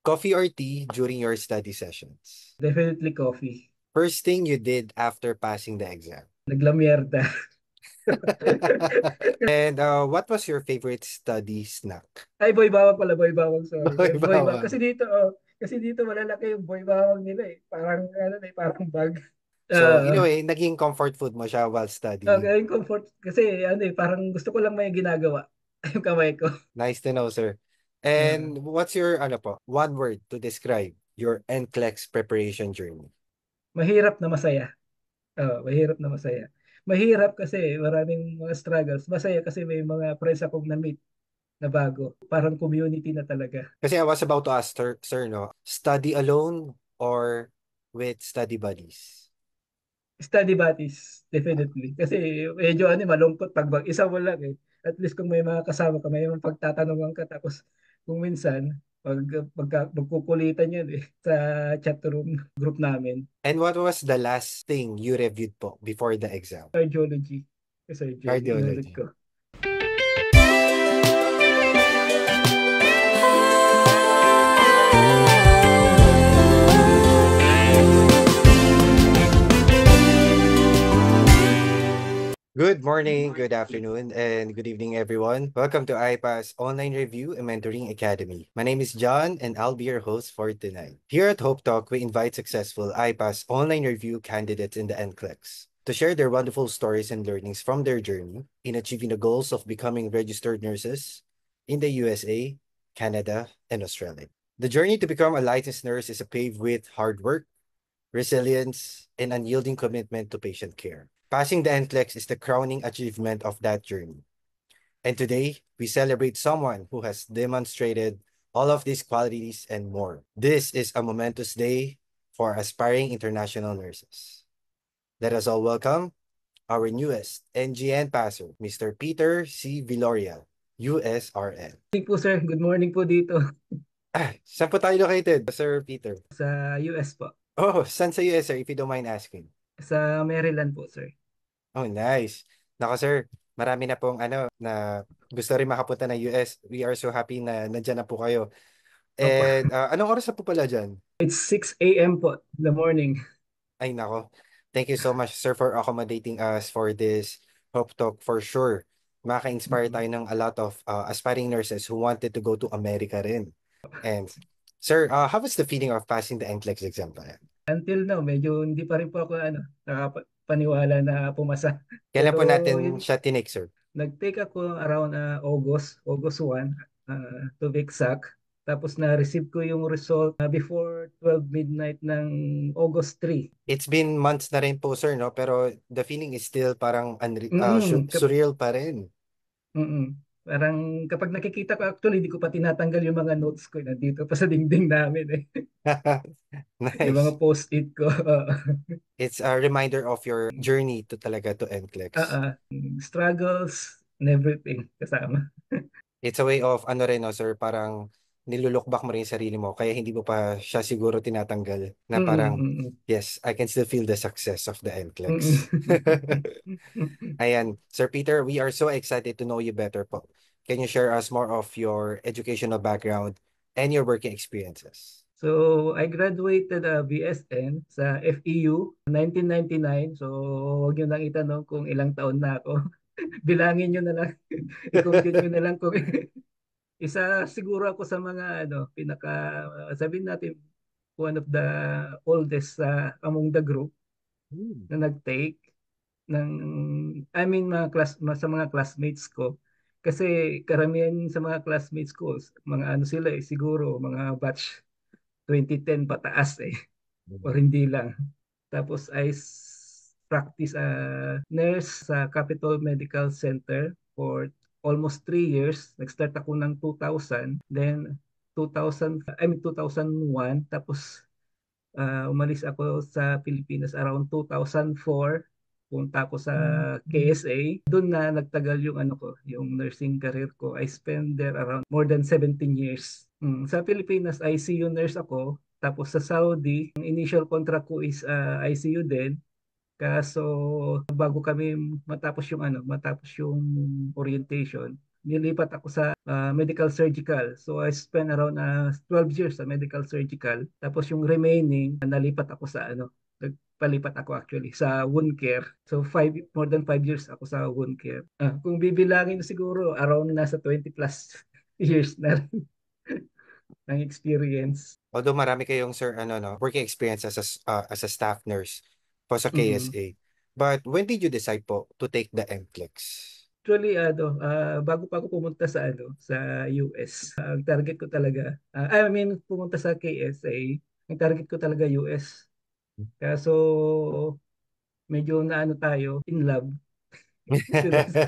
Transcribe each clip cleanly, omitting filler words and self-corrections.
Coffee or tea during your study sessions? Definitely coffee. First thing you did after passing the exam? Naglamierda. And what was your favorite study snack? Ay, boy bawang pala, boy bawang, sorry. Boy, Boy bawang. bawang. Kasi dito malalaki yung boy bawang nila eh. Parang, ano eh, parang bag. So, in a Uh, way, naging comfort food mo siya while studying. okay, yung comfort. Kasi, ano eh, parang gusto ko lang may ginagawa. Yung kamay ko. Nice to know, sir. Uh, And what's your, ano po, one word to describe your NCLEX preparation journey? mahirap na masaya. Mahirap na masaya. Mahirap kasi maraming mga struggles. Masaya kasi may mga friends akong na-meet na bago. Parang community na talaga. Kasi I was about to ask, sir, no? Study alone or with study buddies? Study buddies, definitely. Kasi medyo ano, malungkot pag isa mo lang eh. At least kung may mga kasama ka, may mga pagtatanungan ka. Tapos kung minsan, magkukulitan yun eh sa chat room group namin. And what was the last thing you reviewed po before the exam? Cardiology. Surgery, inulit Cardiology. ko. Good morning, good afternoon, and good evening, everyone. Welcome to IPAS Online Review and Mentoring Academy. My name is John, and I'll be your host for tonight. Here at Hope Talk, we invite successful IPAS Online Review candidates in the NCLEX to share their wonderful stories and learnings from their journey in achieving the goals of becoming registered nurses in the USA, Canada, and Australia. The journey to become a licensed nurse is a paved with hard work, resilience, and unyielding commitment to patient care. Passing the NCLEX is the crowning achievement of that journey. And today, we celebrate someone who has demonstrated all of these qualities and more. This is a momentous day for aspiring international nurses. Let us all welcome our newest NGN passer, Mr. Peter C. Villoria, USRN. Good morning po sir, good morning po dito Saan po tayo located, Sir Peter? sa US po. Oh, saan sa US, sir, if you don't mind asking? Sa Maryland po sir. Oh, nice. Nako, sir, marami na pong na gusto rin makapunta ng US. We are so happy na nandyan na po kayo. Opo. And anong oras na po pala dyan? It's 6 a.m. po in the morning. Ay, nako. Thank you so much, sir, for accommodating us for this Hope Talk. For sure, maka-inspire tayo ng a lot of aspiring nurses who wanted to go to America rin. And, sir, how was the feeling of passing the NCLEX exam pala? Until now, medyo hindi pa rin po ako nakapaniwala na pumasa. Kailan Pero po natin yun, siya tinake, sir? nag-take ako around August 1, to be exact. Tapos na-receive ko yung result before 12 midnight ng August 3. It's been months na rin po, sir, no? Pero the feeling is still parang Mm-mm, surreal pa rin. mm-mm. Parang kapag nakikita ko, actually, hindi ko pa tinatanggal yung mga notes ko. Nandito pa sa dingding namin eh. Yung mga Nice. post-it ko. It's a reminder of your journey to talaga to NCLEX. Uh, Struggles and everything kasama. It's a way of ano rin, no, sir, parang nilulook back mo rin yung sarili mo kaya hindi mo pa siya siguro tinatanggal na Mm-mm, parang, mm-mm, yes, I can still feel the success of the NCLEX. mm-mm. Ayan, Sir Peter, we are so excited to know you better po. Can you share us more of your educational background and your working experiences? So, I graduated BSN sa FEU 1999. So, huwag nyo lang itanong kung ilang taon na ako. Bilangin nyo na lang. I-compute nyo na lang kung isa siguro ako sa mga sabihin natin, one of the oldest among the group Hmm. na nag-take ng, I mean, sa mga classmates ko. Kasi karamihan sa mga classmates ko, mga ano sila eh, siguro mga batch 2010 pataas eh, or hindi lang. Tapos practice nurse sa Capital Medical Center for almost 3 years. Nag-start ako ng 2000, then 2001, tapos umalis ako sa Pilipinas around 2004. Punta ako sa KSA. Doon na nagtagal yung ano ko, yung nursing career ko. I spent there around more than 17 years. Sa Pilipinas, ICU nurse ako. Tapos sa Saudi, ang initial contract ko is ICU din. Kaso bago kami matapos yung orientation, nilipat ako sa medical surgical. So I spent around 12 years sa medical surgical. Tapos yung remaining, nalipat ako sa nagpalipat ako actually sa wound care. So more than 5 years ako sa wound care. Kung bibilangin siguro, around nasa 20 plus years na rin ng experience. Although marami kayong sir ano no, working experience as a staff nurse po sa Mhm. KSA. But when did you decide po to take the NCLEX? Actually, bago pa ako pumunta sa sa US, ang target ko talaga, I mean, pumunta sa KSA, ang target ko talaga US. Kaso, medyo na tayo, in love. Sinus-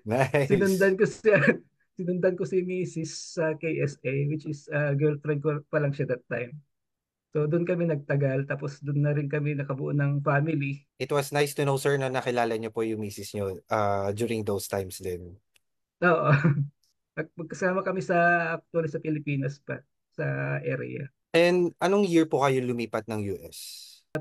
Nice. sinundan ko si, sinundan ko si Mrs. sa KSA, which is girlfriend ko pa lang siya that time. So, doon kami nagtagal, tapos doon na rin kami nakabuo ng family. It was nice to know sir na nakilala niyo po yung misis niyo during those times din. Oo. Magkasama kami actually sa Pilipinas pa, sa area. And anong year po kayo lumipat ng US?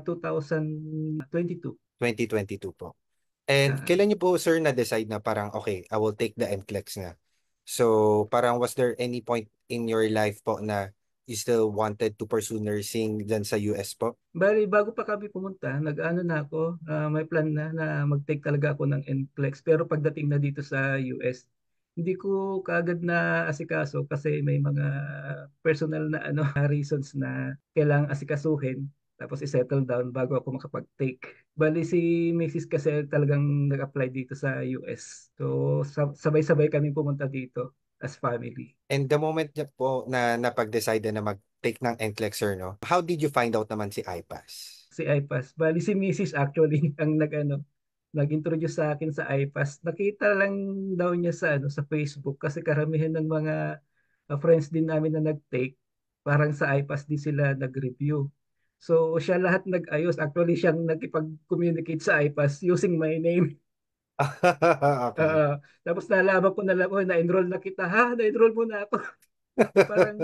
2022. 2022 po. And Ah, kailan niyo po sir na-decide na parang okay, I will take the NCLEX na? So parang was there any point in your life po na you still wanted to pursue nursing dyan sa US po? Bali, bago pa kami pumunta, nag-ano na ako, may plan na mag-take talaga ako ng NCLEX. Pero pagdating na dito sa US, hindi ko kaagad na asikaso kasi may mga personal na reasons na kailangang asikasuhin tapos i-settle down bago ako makapag-take. Bali si Mrs. kasi talagang nag-apply dito sa US. So sabay-sabay kami pumunta dito as family. And the moment niya po na napag-decide na mag-take ng NCLEX sir, no? How did you find out naman si IPAS? Si iPass. Bali si Mrs. actually ang nag-introduce sa akin sa iPass. Nakita lang daw niya sa Facebook kasi karamihan ng mga friends din namin na nag-take, parang sa iPass din sila nag-review. So siya lahat nag-ayos. Actually siyang nakipag-communicate sa iPass using my name. Okay. Tapos nalaman ko na lang, oh, na-enroll na kita. Ha? Na-enroll mo na ako. Parang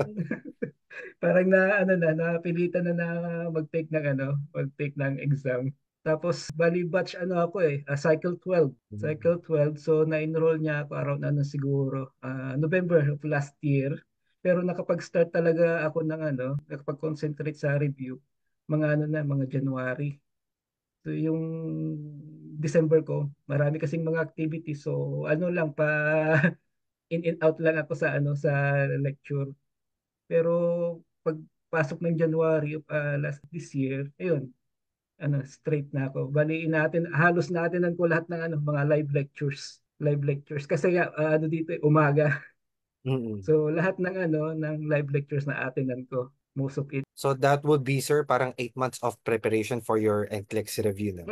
parang napilitan na mag-take ng mag-take ng exam. Tapos bali batch ako cycle 12. Cycle 12 so na-enroll niya ako around siguro November of last year. Pero nakapag-start talaga ako ng nakapag-concentrate sa review mga mga January. So yung December ko, marami kasing mga activities so lang pa in and out lang ako sa lecture. Pero pagpasok ng January last this year, ayun, straight na ako. Bali natin halos natin ko lahat ng mga live lectures. Live lectures kasi dito umaga. Mm-mm. So lahat ng ng live lectures na atinan ko, most of it. So that would be, sir, parang 8 months of preparation for your NCLEX review, no?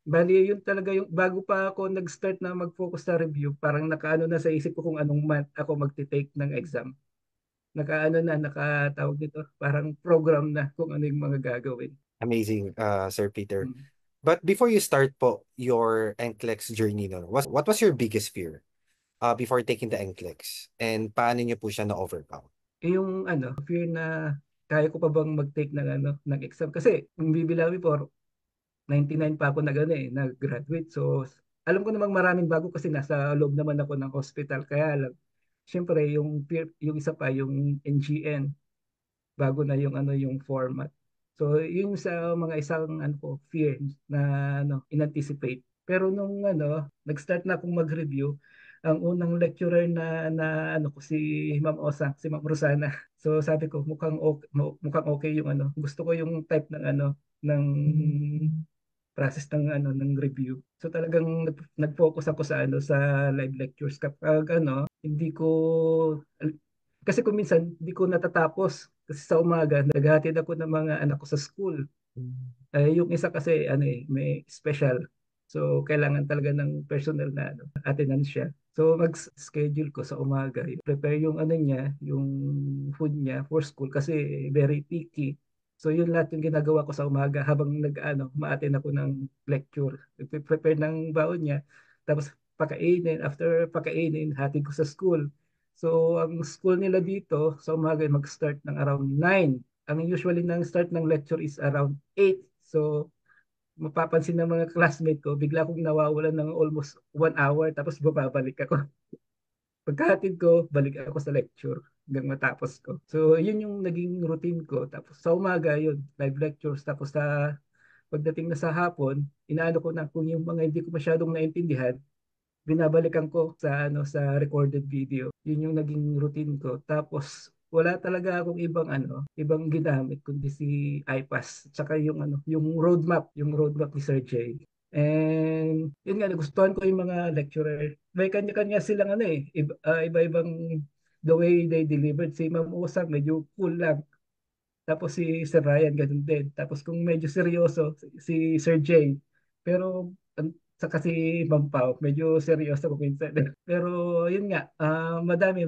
Bali yun talaga yung bago pa ako nag-start na mag-focus sa review, parang nakaano na sa isip ko kung anong month ako magte-take ng exam. Nakatawag nito, parang program na kung ano yung mga gagawin. Amazing, Sir Peter. Mm. But before you start po your NCLEX journey, no, what was your biggest fear before taking the NCLEX? And paano niyo po siya na-overcome? Yung fear na kaya ko pa bang mag-take ng ng exam kasi kung bibilang before 99 pa ako nag-graduate. So alam ko namang maraming bago kasi nasa loob naman ako ng hospital kaya lang syempre yung fear, yung isa pa yung NGN bago na yung yung format. So yung sa mga isang fear na inanticipate. Pero nung nag-start na akong mag-review, ang unang lecturer na ko si Ma'am Osa, si Ma'am Rosana. So sabi ko mukhang okay yung gusto ko yung type ng ng process ng ng review. So talagang nag-focus ako sa live lectures kapag hindi ko kasi kung minsan hindi ko natatapos kasi sa umaga naghahatid ako ng mga anak ko sa school. Yung isa kasi may special. So kailangan talaga ng personal na attendance siya. So mag-schedule ko sa umaga. Prepare yung niya, yung food niya for school kasi very picky. So yun lahat yung ginagawa ko sa umaga habang ma-attend ako ng lecture. Prepare ng baon niya. Tapos pakainin, after pakainin, hatid ko sa school. So ang school nila dito sa umaga mag-start ng around 9. Ang usually ng start ng lecture is around 8. So, mapapansin ng mga classmate ko, bigla akong nawawalan ng almost 1 hour tapos babalik ako. Pagkahatid ko, balik ako sa lecture hanggang matapos ko. So, yun yung naging routine ko. Tapos sa umaga, yun, live lectures. Tapos sa pagdating na sa hapon, inaano ko na kung yung mga hindi ko masyadong naintindihan, binabalikan ko sa sa recorded video. Yun yung naging routine ko. Tapos wala talaga akong ibang ginamit kundi si iPass. Tsaka yung roadmap ni Sir Jay. And yun nga, nagustuhan ko yung mga lecturer. May kanya-kanya silang iba-ibang the way they delivered. Si Ma'am Usang, medyo cool lang. Tapos si Sir Ryan, ganun din. Tapos kung medyo seryoso, si Sir Jay. Pero saka si Ma'am Pao, medyo seryoso ko minsan. Pero yun nga, madaming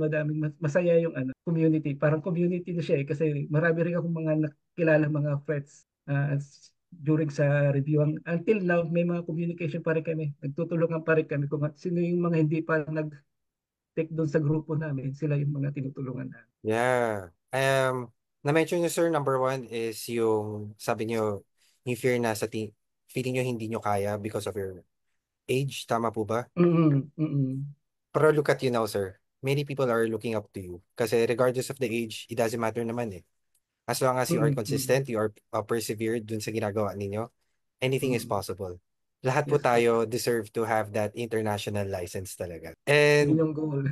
masaya yung community. Parang community na siya eh, kasi marami rin akong mga nakilala mga friends during sa review. Until now, may mga communication pa rin kami. Nagtutulungan pa rin kami kung sino yung mga hindi pa nag-take doon sa grupo namin. Sila yung mga tinutulungan namin. Yeah. Na-mention niyo sir, number one is yung sabi niyo, yung fear na feeling niyo hindi niyo kaya because of your age. Tama po ba? Mm-mm, mm-mm, Pero look at you now, sir. Many people are looking up to you. Kasi regardless of the age, it doesn't matter naman eh. As long as you are mm-mm, mm-mm, consistent, you are persevered dun sa ginagawa ninyo, anything is mm-mm. possible. Lahat po Yes po. tayo deserve to have that international license talaga. And Yun yung goal.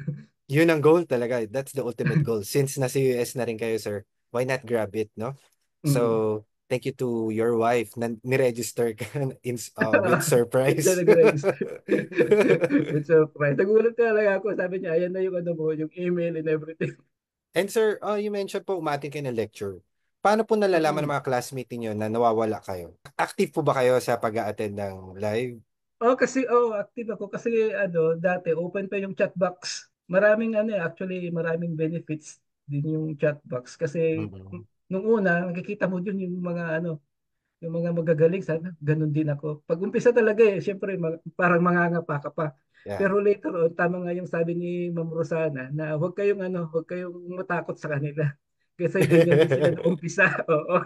yun ang goal talaga. That's the ultimate goal. Since nasa US na rin kayo, sir, why not grab it, no? Mm. So, thank you to your wife na niregister ka with Doon siya surprise. nag-register. With surprise. Nagulat talaga ako. Sabi niya, ayan na yung yung email and everything. And sir, you mentioned po umating kayo ng lecture. Paano po nalalaman ng Mm. mga classmate niyo na nawawala kayo? Active po ba kayo sa pag-a-attend ng live? Active ako kasi dati open pa yung chat box. Maraming benefits din yung chat box kasi Mm-mm. nung una nakikita mo dun yung mga magagaling sana, ganun din ako. Pag umpisa talaga syempre parang mangangapa ka pa. Yeah. Pero later on, tama nga yung sabi ni Ma'am Rosana na huwag kayong matakot sa kanila. Kasi ganyan din sila noong umpisa. Oo,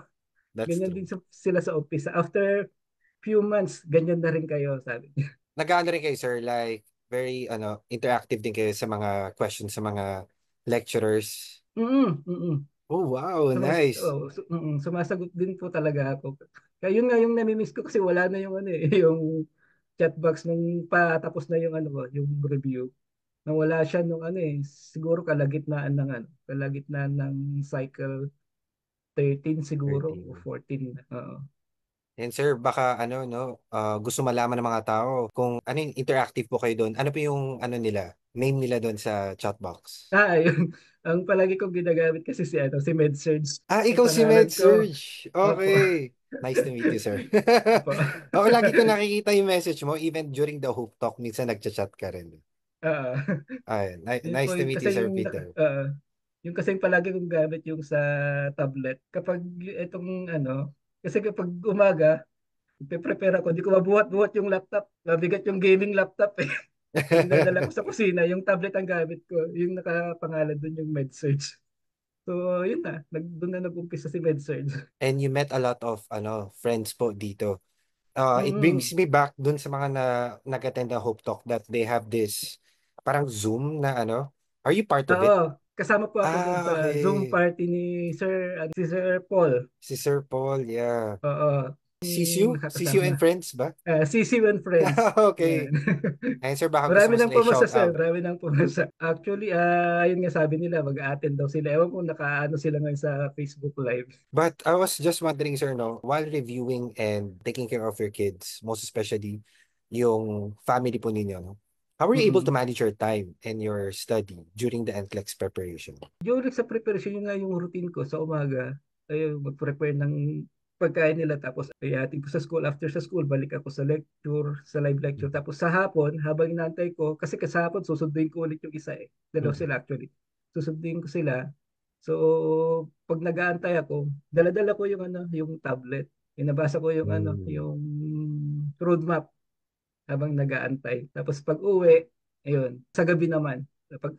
That's ganyan din true. sila sa umpisa. After few months, ganyan na rin kayo, sabi niya. Nag-ano rin kayo, sir, like, very, interactive din kayo sa mga questions sa mga lecturers. Mm, mm. Oh, wow, nice. Sumasagot din po talaga ako. Kaya yun nga yung namimiss ko kasi wala na yung yung chat box nung patapos na yung yung review. Nawala siya nung siguro kalagitnaan ng cycle 13 siguro o 13. 14. Oo. And sir, baka no, gusto malaman ng mga tao kung ano yung interactive po kayo doon. Ano po yung name nila doon sa chat box? Ayun. Ang palagi kong ginagamit kasi si MedSurge. Ah, Ang ikaw si pangalan ko. MedSurge. Opo. Okay. Nice to meet you, sir. Opo. Ako lagi ko nakikita yung message mo, even during the Hope Talk, minsan nagchat-chat ka rin. Oo. Ay, Yun po nice to yung meet kasi you, Sir Peter. yung kasi palagi kong gamit yung sa tablet. Kapag kasi kapag umaga, prepare ako, di ko mabuhat-buhat yung laptop. Mabigat yung gaming laptop eh. Yung dadala ko sa kusina, yung tablet ang gamit ko. Yung nakapangalan doon yung MedSurge. So, yun na. Doon na nag-umpisa si MedSurge. And you met a lot of friends po dito. It brings Mm. me back dun sa mga nag-attend ng Hope Talk that they have this parang Zoom na Are you part of Oo. it? Kasama po ako doon Ah, sa Zoom okay. party ni si Sir Paul. Si Sir Paul, yeah. Oo. Yung Sisiu and nakakasama. Friends ba? CC and Friends. Yan. Okay. And sir, baka gusto mo sila i-shout out. Marami nang pumasa. Actually, yun nga sabi nila, mag-a-attend daw sila. Ewan ko nakaano sila ngayon sa Facebook Live. But I was just wondering, sir, no, while reviewing and taking care of your kids, most especially yung family po ninyo, no, how were you able to Mm-mm. manage your time and your study during the NCLEX preparation? During sa preparation, yun nga yung routine ko sa umaga. Ay, mag-prepare ng pagkain nila. Tapos, ay ating ko sa school. After sa school, balik ako sa lecture, sa live lecture. Mhm. Tapos sa hapon, habang inaantay ko, kasi sa hapon, susunduin ko ulit yung isa eh. Dalawa Mhm. sila actually. Susunduin ko sila. So, pag nag-aantay ako, dala-dala ko yung tablet. Inabasa ko Mm. yung roadmap habang nag-aantay. Tapos pag uwi, ayun, sa gabi naman.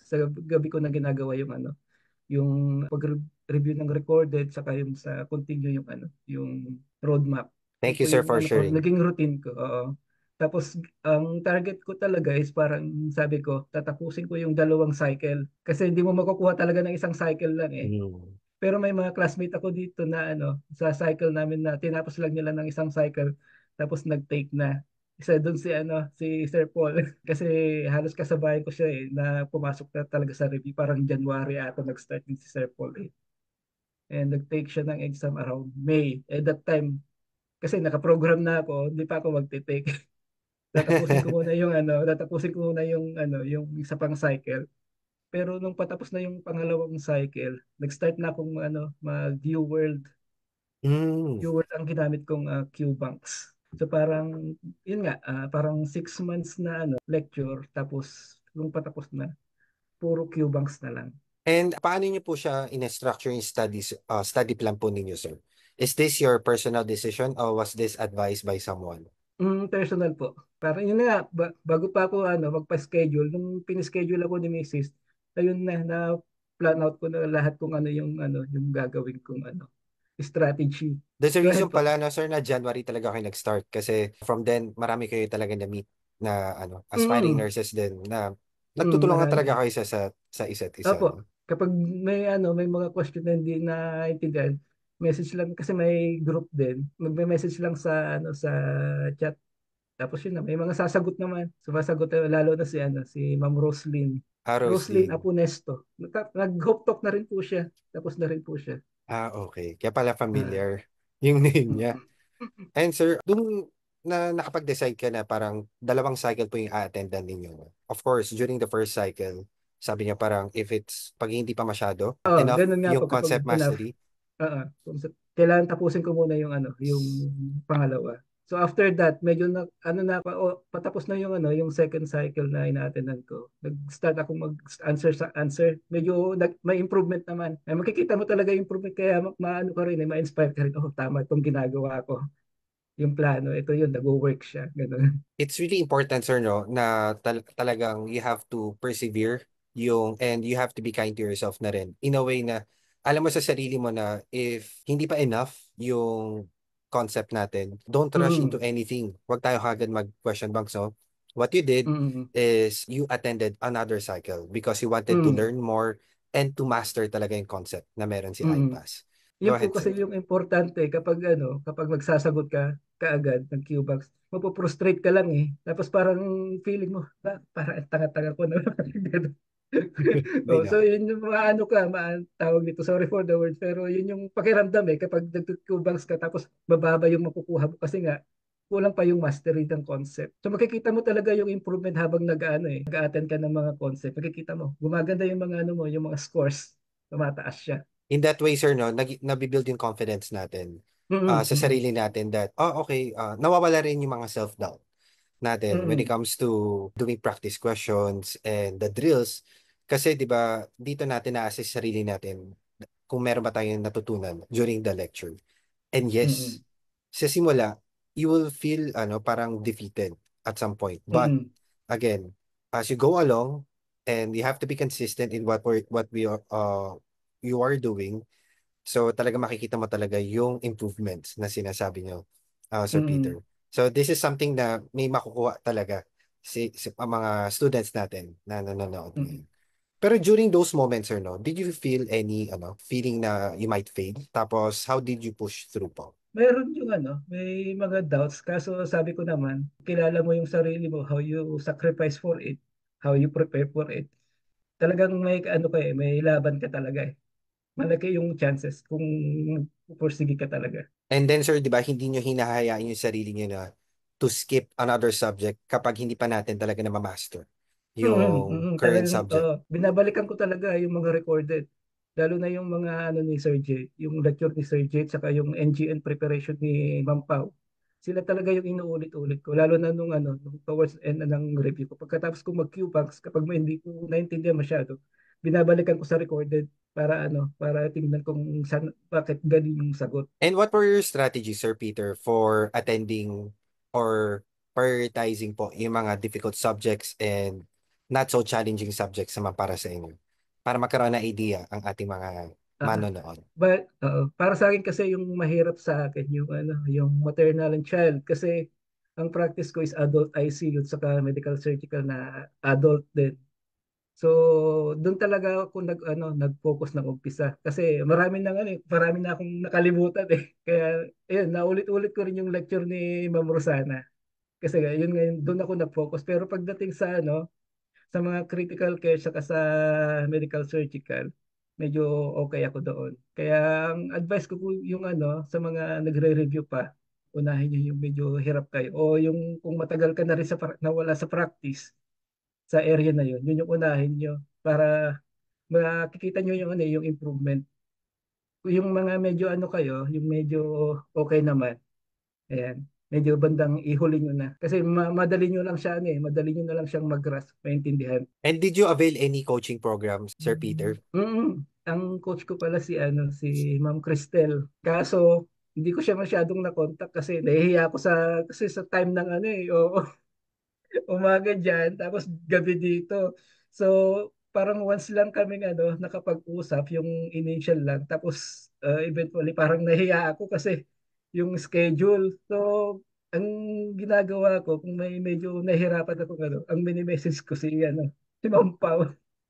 Sa gabi ko na ginagawa yung pag-review ng recorded saka yung sa continue yung roadmap. Yun Thank you, po sir, yung for sharing. naging routine ko. Oo. Tapos ang target ko talaga is parang sabi ko, tatapusin ko yung dalawang cycle. Kasi hindi mo makukuha talaga ng isang cycle lang eh. Mm. Pero may mga classmate ako dito na ano, sa cycle namin na tinapos lang nila ng isang cycle tapos nag-take na. Isa doon si ano, si Sir Paul kasi halos kasabayan ko siya eh na pumasok na talaga sa review parang January ata nag-start din si Sir Paul eh. And nag-take siya ng exam around May. At that time kasi nakaprogram na ako, hindi pa ako magte-take. Tatapusin ko muna yung ano, yung isa pang cycle. Pero nung patapos na yung pangalawang cycle, nag-start na akong ano, mag-view world. Mm. View world ang ginamit kong Qbanks. So parang, yun nga, parang 6 months na ano, lecture, tapos nung patapos na, puro Qbanks na lang. And paano niyo po siya in-structure yung study plan po ninyo, sir? Is this your personal decision or was this advised by someone? Personal po. Parang yun na nga, bago pa ako ano, magpa-schedule, nung pinischedule ako ni Mrs., ayun na plan out ko na lahat kung ano yung gagawin kong ano, strategy. There's a Go ahead reason po. pala, no, sir, na January talaga kayo nag-start kasi from then, marami kayo talaga na-meet na aspiring Mm, nurses din na nagtutulungan talaga marami. kayo sa isa't isa, Opo, no? kapag may mga question na hindi naintindihan, message lang kasi may group din. Magme-message lang sa chat. Tapos yun na, may mga sasagot naman. Sumasagot lalo na si Ma'am Roslyn. Roslyn Roslyn. Apunesto. Nag-hope talk na rin po siya. Tapos na rin po siya. Okay. Kaya pala Ah, familiar yung name mm, niya. mm. And sir, dun na nakapag-decide ka na parang dalawang cycle po yung a-attendan ninyo. Of course, during the first cycle, sabi niya parang if it's pag hindi pa masyado Oo, enough ganun nga po yung kapag concept enough. mastery. Kailangan tapusin ko muna yung pangalawa. So after that, medyo patapos na yung second cycle na ina-attendan ko. Nag-start ako mag-answer sa answer. Medyo may improvement naman. Ay, makikita mo talaga yung improvement kaya maano ka rin, ma-inspire ka rin. Oh, tama itong ginagawa ko. Yung plano, ito yun, nag-work siya. Ganun. It's really important, sir, no, na talagang you have to persevere and you have to be kind to yourself na rin. In a way na alam mo sa sarili mo na if hindi pa enough yung concept natin, don't rush into Mm, anything. Huwag tayo kagad mag-question banks, no? What you did mm, is you attended another cycle because you wanted to mm, learn more and to master talaga yung concept na meron si mm. iPass. Go Yun po ahead, kasi sir. yung importante kapag magsasagot ka kaagad ng Q-Box, mapoprostrate ka lang eh. Tapos parang feeling mo, parang ang tanga-tanga ko na. Hindi Oh, so naman. yun yung maano ka, tawag dito, sorry for the word, pero yun yung pakiramdam eh kapag nag-Q-Box ka tapos bababa yung makukuha mo kasi nga kulang pa yung mastery ng concept. So makikita mo talaga yung improvement habang nag-attend ka ng mga concept. Makikita mo, gumaganda yung mga ano mo, yung mga scores, tumataas siya. In that way, sir, no, nabibuild yung confidence natin Mm, sa mm, sarili natin that, oh, okay, nawawala rin yung mga self-doubt natin when it mm, comes to doing practice questions and the drills. Kasi, di ba, dito natin na-assess sarili natin kung meron ba tayong natutunan during the lecture. And yes, mm, sa simula, you will feel parang defeated at some point. But mm, again, as you go along and you have to be consistent in what you are doing. So talaga makikita mo talaga yung improvements na sinasabi nyo, Sir mm, Peter. So this is something na may makukuha talaga ang mga students natin na nanonood mm. ngayon. Pero during those moments, sir, no, did you feel any feeling na you might fail? Tapos how did you push through po? Meron yung ano, may mga doubts. Kaso sabi ko naman, kilala mo yung sarili mo, how you sacrifice for it, how you prepare for it. Talagang may ano ka eh, may laban ka talaga eh. Malaki yung chances kung pursige ka talaga. And then, sir, di ba, hindi nyo hinahayaan yung sarili nyo na to skip another subject kapag hindi pa natin talaga na ma-master yung current Talagang subject. binabalikan ko talaga yung mga recorded. Lalo na yung mga ano ni Sir J, yung lecture ni Sir J, saka yung NGN preparation ni Ma'am Pau. Sila talaga yung inuulit-ulit ko. Lalo na nung towards end na ng review ko. Pagkatapos ko mag-Qbox, kapag may hindi ko naintindihan masyado, binabalikan ko sa recorded para tingnan kung bakit ganun yung sagot. And what were your strategies, Sir Peter, for attending or prioritizing po yung mga difficult subjects and not so challenging subjects naman para sa inyo? Para magkaroon ng idea ang ating mga Ah, manonood. para sa akin kasi yung mahirap sa akin yung yung maternal and child kasi Ang practice ko is adult ICU saka medical surgical na adult din. So, doon talaga ako nag-focus ng umpisa kasi marami na akong nakalimutan eh. Kaya ayun, naulit-ulit ko rin yung lecture ni Ma'am Rosana. Kasi yun ngayon doon ako nag-focus. Pero pagdating sa mga critical care saka sa medical surgical, medyo okay ako doon. Kaya ang advice ko po yung sa mga nagre-review pa, unahin niyo yung medyo hirap kayo o yung kung matagal ka na rin nawala sa practice sa area na yun, yun yung unahin niyo para makikita niyo yung yung improvement. Kung yung mga medyo kayo, yung medyo okay naman, ayan, medyo bandang ihuli nyo na. Kasi madali nyo lang siya, madali nyo na lang siyang mag-grasp, maintindihan. And did you avail any coaching programs, Sir Peter? Ang coach ko pala si Ma'am Cristel. Kaso, hindi ko siya masyadong na-contact kasi nahihiya ako kasi sa time ng oo, umaga dyan, tapos gabi dito. So, parang once lang kaming nakapag-usap, yung initial lang. Tapos, eventually, parang nahiya ako kasi yung schedule. So, ang ginagawa ko, kung may medyo nahihirapan ako, ang mini-message ko si Ma'am Pao.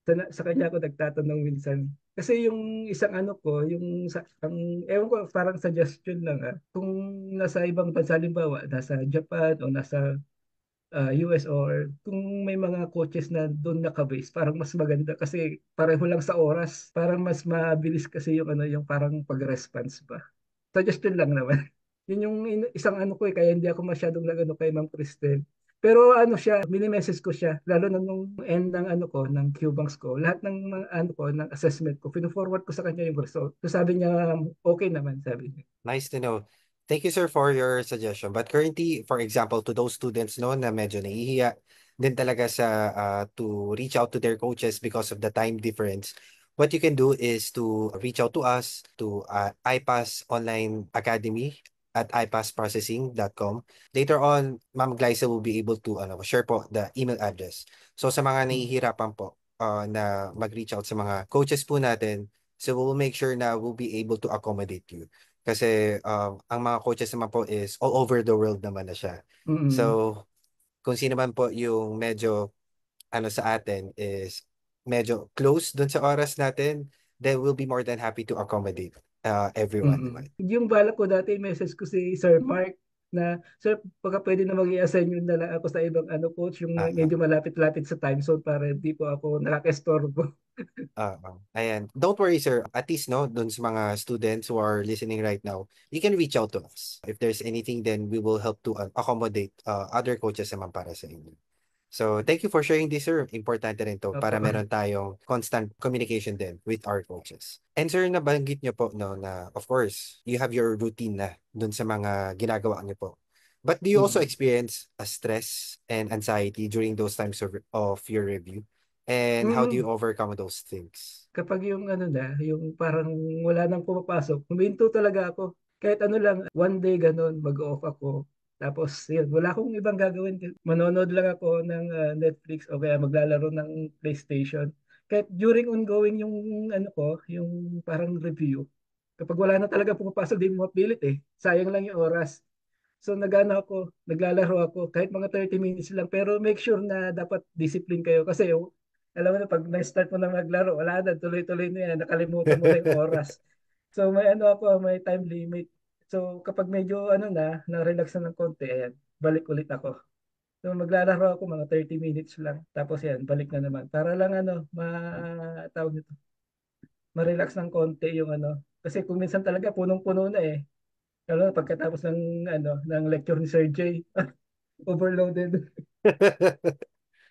Sa kanya ako nagtatanong minsan. Kasi yung isang ko, ewan ko, parang suggestion lang kung nasa ibang bansa, halimbawa, nasa Japan o nasa US or kung may mga coaches na doon nakabase, parang mas maganda kasi pareho lang sa oras. Parang mas mabilis kasi yung parang pag-response ba. Suggestion lang naman. Yun yung isang ko kaya hindi ako masyadong kay Ma'am Cristel. Pero siya, mini-message ko siya, lalo na nung end ng ng Q-Banks ko, lahat ng mga ng assessment ko, pino-forward ko sa kanya yung result. So sabi niya, okay naman, sabi niya. Nice to know. Thank you, sir, for your suggestion. But currently, for example, to those students no na medyo nahihiya din talaga to reach out to their coaches because of the time difference, what you can do is to reach out to us to iPass Online Academy at ipassprocessing.com. Later on, Ma'am Glyza will be able to share po the email address. So sa mga Mm. nahihirapan po na mag-reach out sa mga coaches po natin, so we'll make sure na we'll be able to accommodate you. Kasi ang mga coaches naman po is all over the world naman na siya. Mm. So, kung sino man po yung medyo sa atin is medyo close dun sa oras natin, then we'll be more than happy to accommodate everyone Mm. naman. Yung balak ko dati, message ko si Sir Mark na, Sir, baka pwede na mag-i-assign yun na lang ako sa ibang coach, yung Ah, ah, medyo malapit-lapit sa time zone para hindi po ako nakaka-estorbo. Ayan. Don't worry, sir. At least, no, dun sa mga students who are listening right now, you can reach out to us. If there's anything, then we will help to accommodate other coaches naman para sa inyo. So, thank you for sharing this, sir. Importante rin to para Opo. meron tayong constant communication din with our coaches. And sir, nabanggit niyo po no, na of course, you have your routine na dun sa mga ginagawa niyo po. But do you also Mm. experience a stress and anxiety during those times of your review? And how do you Mm. overcome those things? Kapag yung yung parang wala nang pumapasok, huminto talaga ako. Kahit lang, one day ganun, mag-off ako. Tapos yun, wala akong ibang gagawin. Manonood lang ako ng Netflix o kaya maglalaro ng PlayStation. Kahit during ongoing yung yung parang review. Kapag wala na talaga pumapasok, di mo mapilit eh. Sayang lang yung oras. So naglalaro ako kahit mga 30 minutes lang pero make sure na dapat discipline kayo kasi alam mo na pag na-start mo na maglaro, wala na, tuloy-tuloy na yan, nakalimutan mo na yung oras. So may may time limit. So kapag medyo na-relax na ng konti, ayan, balik ulit ako. So maglalaro ako mga 30 minutes lang. Tapos yan, balik na naman. Para lang tawag nito, ma-relax ng konti yung Kasi kung minsan talaga punong-puno na eh. Lalo na pagkatapos ng lecture ni Sir J, overloaded.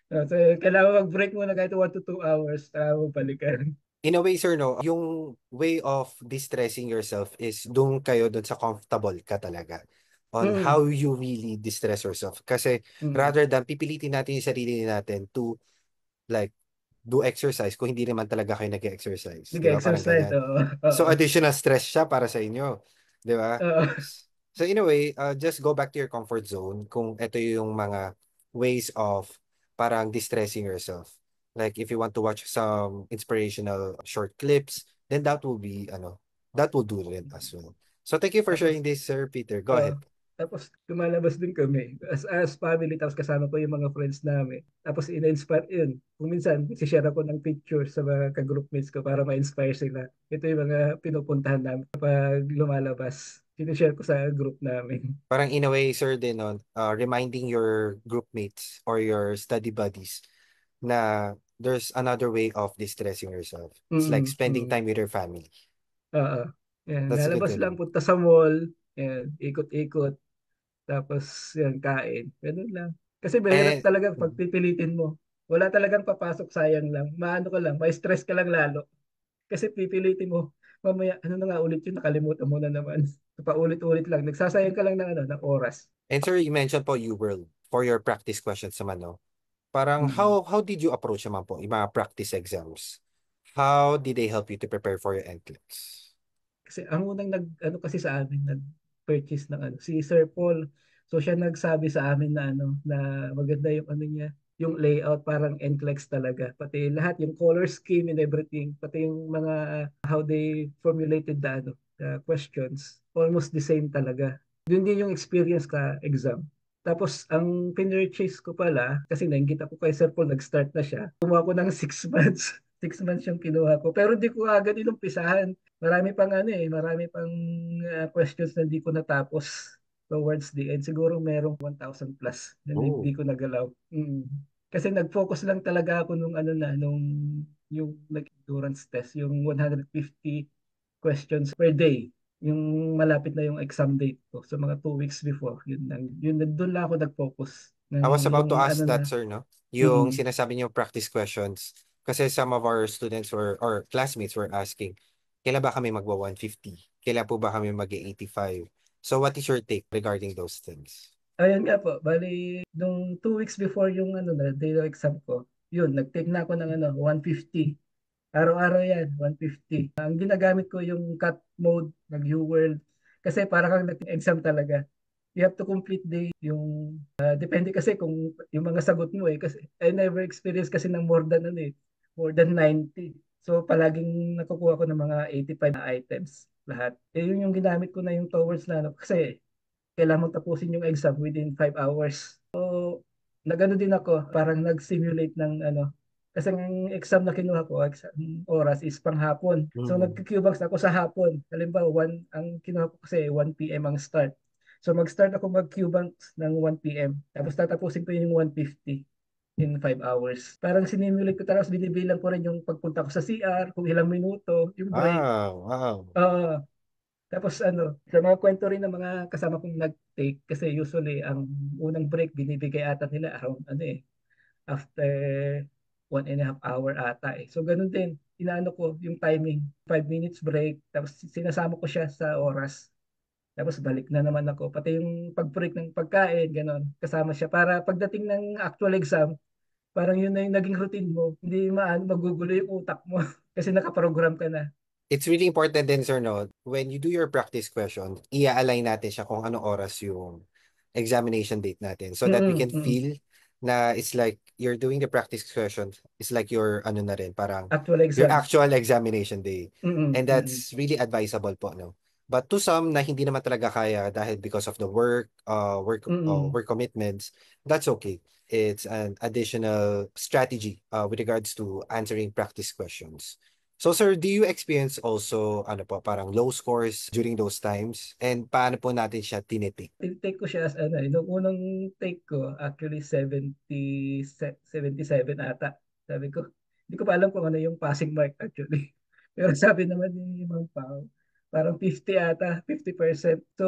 So, kailangan mag-break muna kahit 1 to 2 hours, balikan. In a way, sir, no, yung way of distressing yourself is doon kayo doon sa comfortable ka talaga on Mm, how you really distress yourself. Kasi mm. rather than pipilitin natin yung sarili natin to like do exercise kung hindi naman talaga kayo nag-exercise. Di ba? Parang Nag-exercise, ganyan. oo. So Oo. additional stress siya para sa inyo. Di ba? Oo. So in a way, just go back to your comfort zone kung ito yung mga ways of parang distressing yourself. Like if you want to watch some inspirational short clips, then that will be that will do it as well. So thank you for Tapos, sharing this, Sir Peter. Go oo. ahead. Tapos lumalabas din kami as family, tapos kasama ko yung mga friends namin. Tapos ina-inspire yun. Kung minsan, share ako ng picture sa mga ka-groupmates ko para ma-inspire sila. Ito yung mga pinupuntahan namin kapag lumalabas. Sinishare ko sa group namin. Parang in a way, sir, din on reminding your group mates or your study buddies na there's another way of distressing yourself. It's like Mm, spending mm. time with your family. Oo. Yan, That's good lalabas to lang, know. punta sa mall, yan, ikot-ikot, tapos yan, kain. Ganun lang. Kasi mahirap And talaga pag pipilitin mo. Wala talagang papasok, sayang lang. Maano ka lang, may stress ka lang lalo. Kasi pipilitin mo, mamaya, ano na nga ulit yun, nakalimutan mo na naman. Paulit-ulit lang. Nagsasayang ka lang ng, ng oras. and sir, you mentioned po UWorld for your practice questions naman, no? Parang Mm. how did you approach naman po yung mga practice exams? How did they help you to prepare for your NCLEX? Kasi ang unang ano kasi sa amin, nag-purchase ng si Sir Paul. So siya nagsabi sa amin na na maganda yung niya, yung layout parang NCLEX talaga. Pati lahat yung color scheme and everything, pati yung mga how they formulated the questions, almost the same talaga. Yun din yung experience ka exam. Tapos ang pinurchase ko pala, kasi nainggit ako kay Sir Paul, nag-start na siya. Kumuha ko ng 6 months. 6 months yung kinuha ko. Pero hindi ko agad inumpisahan. Marami pang marami pang questions na hindi ko natapos towards the end. Siguro merong 1,000 plus na Oh, hindi ko nagalaw. Mm. Kasi nag-focus lang talaga ako nung nung yung endurance test, yung 150 questions per day. Yung malapit na yung exam date ko. So mga 2 weeks before, doon lang ako nag-focus I was about to nung ask na. that, sir, no? Yung Mm. sinasabi niyo practice questions. Kasi some of our students or classmates were asking, kailan ba kami magwa 150? Kailan po ba kami mag 85? So what is your take regarding those things? Ayun nga po, bali, nung 2 weeks before yung na, day of exam ko, yun, nag-take na ako ng 150. Araw-araw yan, 150. Ang ginagamit ko yung cut mode, nag-UWorld. Kasi para kang nag-exam talaga. You have to complete yung, depende kasi kung yung mga sagot mo Kasi I never experience kasi ng more than 90. So palaging nakukuha ko ng mga 85 na items lahat. Yun yung ginamit ko na yung towards na kasi kailangan mo tapusin yung exam within 5 hours. So, nagano din ako, parang nag-simulate ng kasi ang exam na kinuha ko, exam oras is panghapon. So, Mm. nag-QBanks ako sa hapon. Halimbawa, ang kinuha ko kasi 1 p.m. ang start. So, mag-start ako mag-QBanks ng 1 p.m. Tapos tatapusin ko yung 150 in 5 hours. Parang sinimulate ko tapos binibilang ko rin yung pagpunta ko sa CR, kung ilang minuto, yung break. Ah, wow. Uh, Tapos sa mga kwento rin ng mga kasama kong nag-take kasi usually ang unang break binibigay ata nila around after 1.5 hour ata So ganun din, inaano ko yung timing, 5 minutes break, tapos sinasama ko siya sa oras. Tapos balik na naman ako. Pati yung pag-break ng pagkain, ganun, kasama siya. Para pagdating ng actual exam, parang yun na yung naging routine mo. Hindi magugulo yung utak mo kasi nakaprogram ka na. It's really important din, sir, no? When you do your practice question, i-align natin siya kung anong oras yung examination date natin so that we Mm-mm, can mm. feel na it's like you're doing the practice question. It's like your ano na rin, parang Actual your exam. actual examination day. Mm-mm, And mm-mm. that's really advisable po, no? But to some na hindi naman talaga kaya dahil because of the Mm. work commitments, that's okay. It's an additional strategy with regards to answering practice questions. So sir, do you experience also ano po parang low scores during those times? And paano po natin siya tinitik? Take ko siya as nung unang take ko, actually 77 ata. Sabi ko, hindi ko pa alam kung ano yung passing mark actually. Pero sabi naman ni Ma'am Pao, parang 50 ata, 50%. So,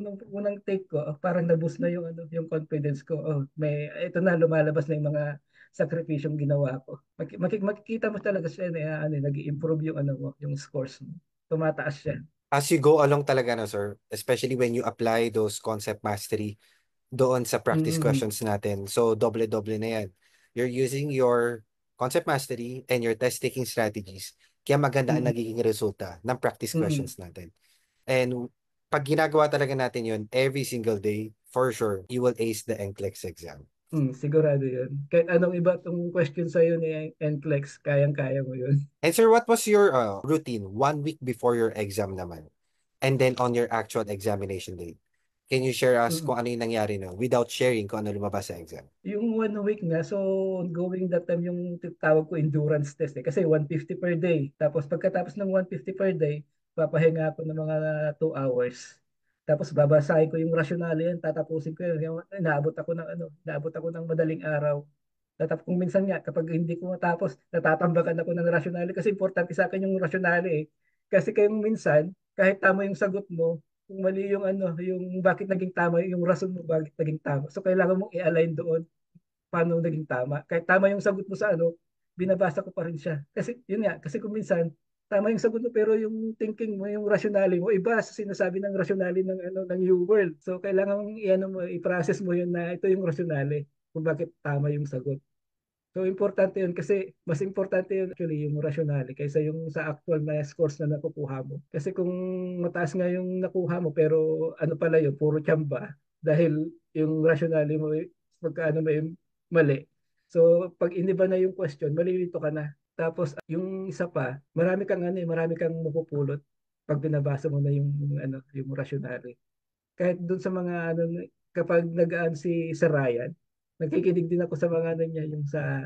nung unang take ko, parang na-boost na yung yung confidence ko. Oh, ito na lumalabas na yung mga sakripisyong ginawa ko. Makikita mo talaga siya nag-i-improve yung mo, yung scores mo. Tumataas siya. As you go along talaga na sir, especially when you apply those concept mastery doon sa practice Mm, questions natin. So doble-doble na yan. You're using your concept mastery and your test taking strategies. Kaya maganda ang mm, nagiging resulta ng practice mm. questions natin. And pag ginagawa talaga natin yun every single day, for sure, you will ace the NCLEX exam. Sigurado yun. Kahit anong iba tong question sa'yo ni NCLEX, kayang-kaya mo yun. And sir, what was your routine 1 week before your exam naman? And then on your actual examination day? Can you share us Mm. kung ano yung nangyari no without sharing kung ano lumabas sa exam? Yung 1 week nga, so going that time yung tawag ko endurance test eh. Kasi 150 per day. Tapos pagkatapos ng 150 per day, papahinga ako ng mga 2 hours. Tapos babasahin ko yung rationale yan, tatapusin ko yun. Naabot ako ng madaling araw. Kung minsan nga, kapag hindi ko matapos, natatambakan ako ng rationale kasi importante sa akin yung rationale eh. Kasi kayong minsan, kahit tama yung sagot mo, kung mali yung yung bakit naging tama, yung rason mo bakit naging tama. So kailangan mong i-align doon paano naging tama. Kahit tama yung sagot mo sa binabasa ko pa rin siya. Kasi yun nga, kasi kung minsan tama yung sagot mo pero yung thinking mo, yung rationale mo iba sa sinasabi ng rationale ng new world. So kailangan mong i-process mo yun na ito yung rationale kung bakit tama yung sagot. So importante yun kasi mas importante yun actually yung rationale kaysa yung sa actual na scores na nakukuha mo. Kasi kung mataas nga yung nakuha mo pero ano pala yun, puro tsamba dahil yung rationale mo pagka may mali. So pag iniba na yung question, malilito ka na. Tapos yung isa pa, marami kang mapupulot pag binabasa mo na yung rationale. Kahit doon sa mga kapag nagaan si Sir Ryan, nakikinig din ako sa mga niya, yung sa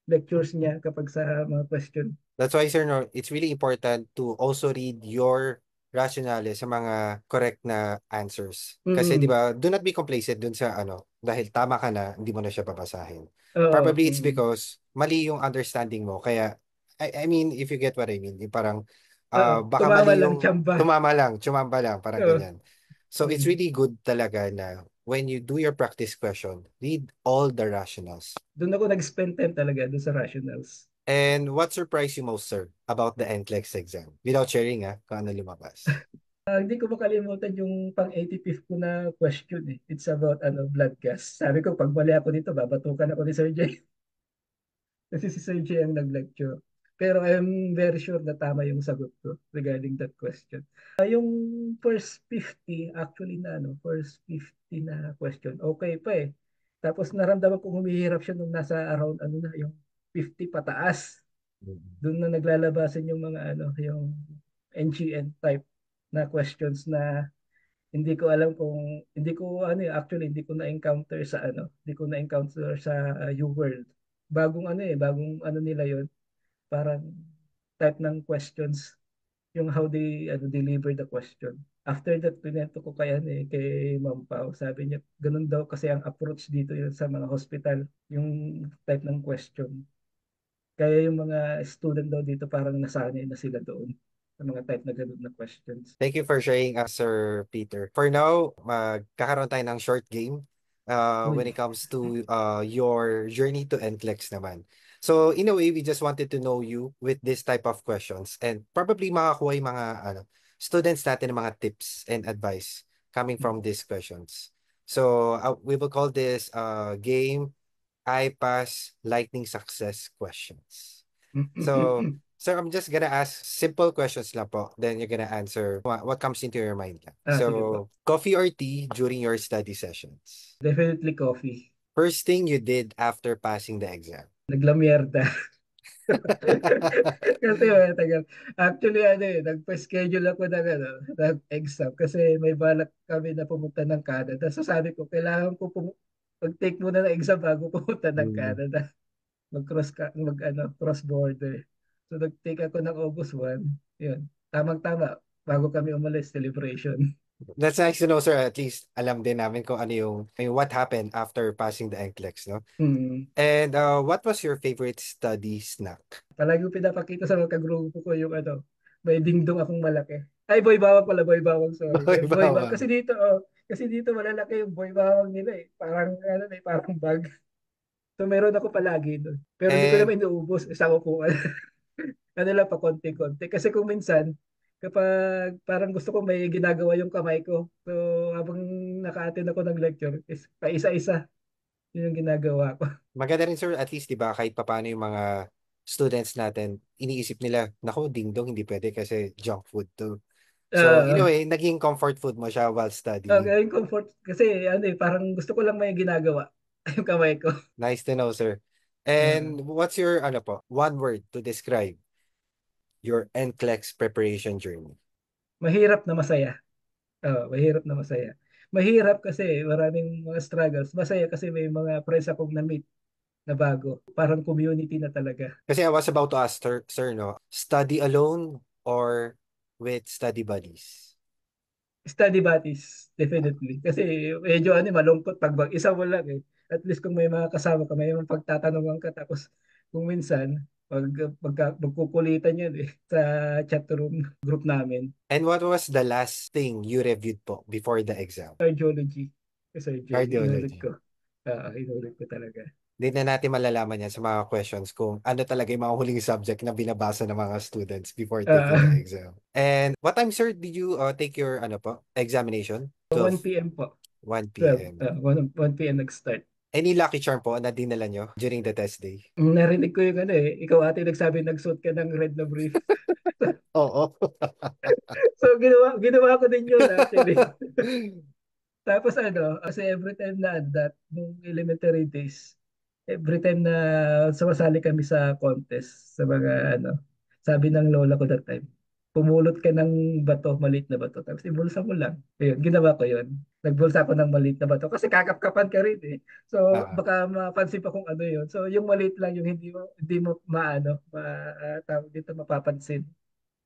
lectures niya kapag sa mga question. That's why, sir, no, it's really important to also read your rationale sa mga correct na answers. Kasi, di Mm. ba, do not be complacent dun sa ano, dahil tama ka na, hindi mo na siya babasahin. Oo. Probably it's Mm. because mali yung understanding mo. Kaya, I mean, if you get what I mean, yung parang, Oo. baka Tumama mali lang, yung tsamba. tumama lang, tsumamba lang, parang Oo. ganyan. So, it's Mm. really good talaga na when you do your practice question, read all the rationals. Doon ako nag-spend time talaga doon sa rationals. And what surprised you most, sir, about the NCLEX exam? Without sharing, kung ano lumabas. Hindi ko makalimutan yung pang 85th ko na question eh. It's about blood gas. Sabi ko, pag mali ako dito, babatukan ako ni Sir Jay. Kasi si Sir Jay ang nag-lecture. Pero I'm very sure na tama yung sagot ko regarding that question. Yung first 50, actually first 50 na question, okay pa eh. Tapos naramdaman kong humihirap siya nung nasa around yung 50 pataas. Mhm. Doon na naglalabasan yung mga yung NGN type na questions na hindi ko actually hindi ko na-encounter sa hindi ko na-encounter sa UWorld. Bagong nila yon, parang type ng questions yung how they deliver the question. After that, pinento ko kay Ma'am Pao. Sabi niya, ganun daw kasi ang approach dito yun sa mga hospital, yung type ng question. Kaya yung mga student daw dito parang nasanay na sila doon sa mga type na ganun na questions. Thank you for sharing, Sir Peter. For now, magkakaroon tayo ng short game when Uy. it comes to your journey to NCLEX naman. So, in a way, we just wanted to know you with this type of questions and probably makakuha yung mga students natin ng mga tips and advice coming from these questions. So, we will call this game iPass Lightning Success Questions. So, sir, I'm just gonna ask simple questions lang po. Then you're gonna answer what comes into your mind lang. Sige po. So, coffee or tea during your study sessions? Definitely coffee. First thing you did after passing the exam? Naglamierda. Kasi tagal. Actually, nagpa-schedule ako ng exam kasi may balak kami na pumunta ng Canada. So sabi ko, kailangan ko mag-take muna ng exam bago pumunta ng Mm. Canada. Cross border. So nag-take ako ng August 1. Yun. Tamang-tama bago kami umalis celebration. That's nice to know, sir. At least alam din namin kung ano yung what happened after passing the NCLEX, no? Hmm. And what was your favorite study snack? Palagi ko pinapakita sa mga kagrupo ko yung may dingdong akong malaki. Ay, boy bawang pala, boy bawang, sorry. Boy, Boy bawang. bawang. Kasi dito malalaki yung boy bawang nila eh. Parang bag. So meron ako palagi doon. Pero hindi ko And naman inuubos. Isa ko po. Lang pa konti-konti. Kasi kung minsan, kapag parang gusto ko may ginagawa yung kamay ko. So habang naka-attend ako ng lecture, is pa isa-isa yun yung ginagawa ko. maganda rin, sir, at least, di ba, kahit papaano yung mga students natin, iniisip nila, naku, ding-dong, hindi pwede kasi junk food to. So, in a Uh, way, naging comfort food mo siya while studying. Okay, yung comfort kasi parang gusto ko lang may ginagawa yung kamay ko. Nice to know, sir. Uh, And what's your, ano po, one word to describe your NCLEX preparation journey? Mahirap na masaya. Mahirap na masaya. Mahirap kasi maraming mga struggles. Masaya kasi may mga friends akong na-meet na bago. Parang community na talaga. Kasi I was about to ask sir, no? Study alone or with study buddies? Study buddies, definitely. Kasi medyo malungkot pag isa mo lang eh. At least kung may mga kasama ka, may mga pagtatanungan ka. Tapos kung minsan, magkukulitan yun eh sa chat room group namin. And what was the last thing you reviewed po before the exam? Cardiology. Cardiology, inulit Cardiology. ko. Inulit ko talaga. Hindi na natin malalaman yan sa mga questions kung ano talaga yung mga huling subject na binabasa ng mga students before taking the Ah, exam. And what time, sir, did you take your ano po, examination? 12, 1 p.m. po. 1 12. p.m. 1 p.m. nag-start. Any lucky charm po na dinala nyo during the test day? Narinig ko yung ikaw ate nagsabi nagsuot ka ng red na brief. Oo. So ginawa ko din yun actually. Tapos kasi every time na that, nung elementary days, every time na sumasali kami sa contest, sa mga sabi ng lola ko that time, pumulot ka ng bato, maliit na bato, tapos ibulsa mo lang. Ayun, ginawa ko yun. Nagbulsa ako ng maliit na bato kasi kakapkapan ka rin eh. So Ah. baka mapansin pa kung ano yun. So yung maliit lang yung hindi mo tawag dito mapapansin.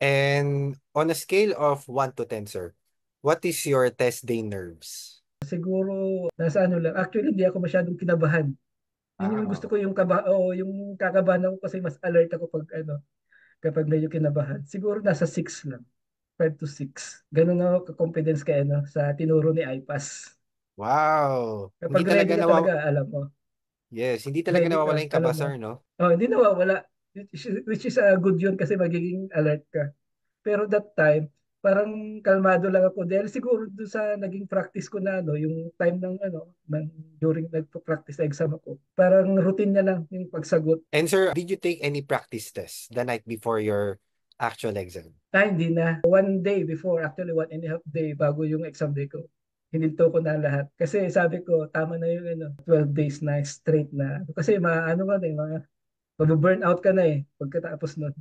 And on a scale of 1 to 10, sir, what is your test day nerves? Siguro nasa lang. Actually, hindi ako masyadong kinabahan. Yun yung gusto Ah. ko yung yung kakabahan ako kasi mas alert ako kapag medyo kinabahan. Siguro nasa 6 lang. 5 to 6. Ganun ako ka-confidence kay sa tinuro ni IPAS. Wow. Hindi Kapag ready talaga ka talaga, alam mo. yes, hindi talaga Ready ka, nawawala yung alam kaba, mo. sir, no? Oh, hindi nawawala. Which is good yun kasi magiging alert ka. Pero that time, parang kalmado lang ako dahil siguro doon sa naging practice ko na yung time ng during nagpo-practice sa exam ako. Parang routine na lang yung pagsagot. And sir, did you take any practice test the night before your actual exam? Hindi na. One day before, actually 1.5 day bago yung exam day ko. Hininto ko na lahat. Kasi sabi ko, tama na yung 12 days na straight na. Kasi maano ka na mga mabu-burn out ka na pagkatapos nun.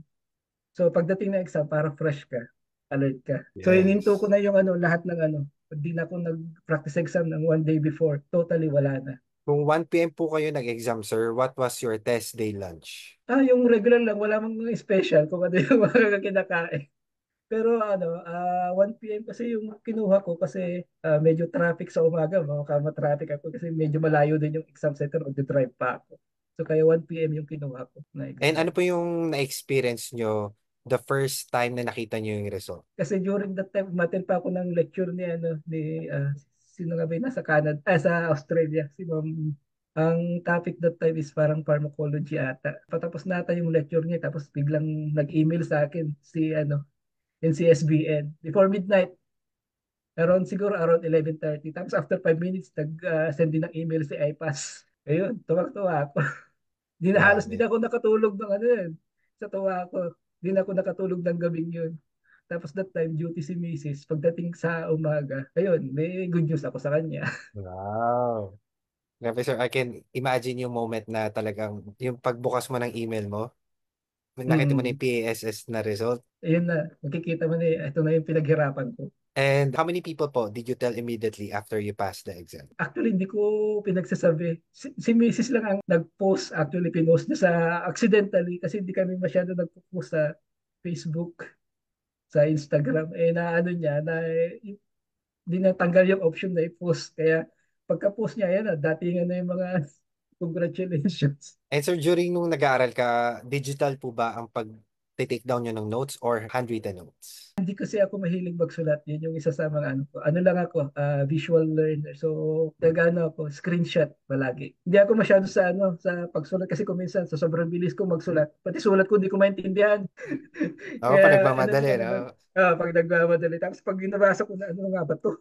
So pagdating na exam, para fresh ka, alert ka. So hininto ko Yes. na yung lahat ng hindi na ako nag-practice exam ng one day before. Totally wala na. Kung 1 p.m. po kayo nag-exam, sir, what was your test day lunch? Yung regular lang, wala mang mga special kung ano yung mga kinakain. Pero 1 p.m. kasi yung kinuha ko kasi medyo traffic sa umaga, traffic ako kasi medyo malayo din yung exam center, magdadrive pa ako. So kaya 1 p.m. yung kinuha ko na And exam. ano po yung na-experience nyo the first time na nakita nyo yung result? Kasi during that time, umattend pa ako ng lecture ni sino nga ba yun? Nasa Canada, sa Australia, si Ma'am. Ang topic that time is parang pharmacology ata. Patapos nata yung lecture niya, tapos biglang nag-email sa akin si NCSBN before midnight. Siguro around 11:30. Tapos after 5 minutes, nag-send din ng email si IPAS. Ayun, tuwag-tuwa ako. Halos di Grabe. na ako nakatulog ng yun. Sa tuwa ako. Di na ako nakatulog ng gabing yun. Tapos that time, duty si Mrs. Pagdating sa umaga, ayun, may good news ako sa kanya. Wow. Grabe, sir. I can imagine yung moment na talagang yung pagbukas mo ng email mo, nakita mo na Mm. yung PASS na result. Ayun na, makikita mo na ito na yung pinaghirapan ko. And how many people po did you tell immediately after you passed the exam? Actually, hindi ko pinagsasabi. Si Mrs. lang ang nag-post. Actually, pinost niya sa accidentally kasi hindi kami masyado nagpo-post sa Facebook, sa Instagram. Na ano niya, na hindi natanggal yung option na i-post. Kaya pagka-post niya, yan na, datingan na yung mga congratulations. And sir, during nung nag-aaral ka, digital po ba ang pag-take down nyo ng notes or handwritten notes? Hindi kasi ako mahilig magsulat. Yun yung isa sa mga ano ko. Ano lang ako, visual learner. So, nag-ano ako, screenshot palagi. Hindi ako masyado sa pagsulat kasi kung minsan sa sobrang bilis ko magsulat. Pati sulat ko hindi ko maintindihan. Oo, pa Kaya ano nagmamadali, din ako no? doon. Pag nagmamadali. Tapos pag ginabasa ko na ano nga ba to,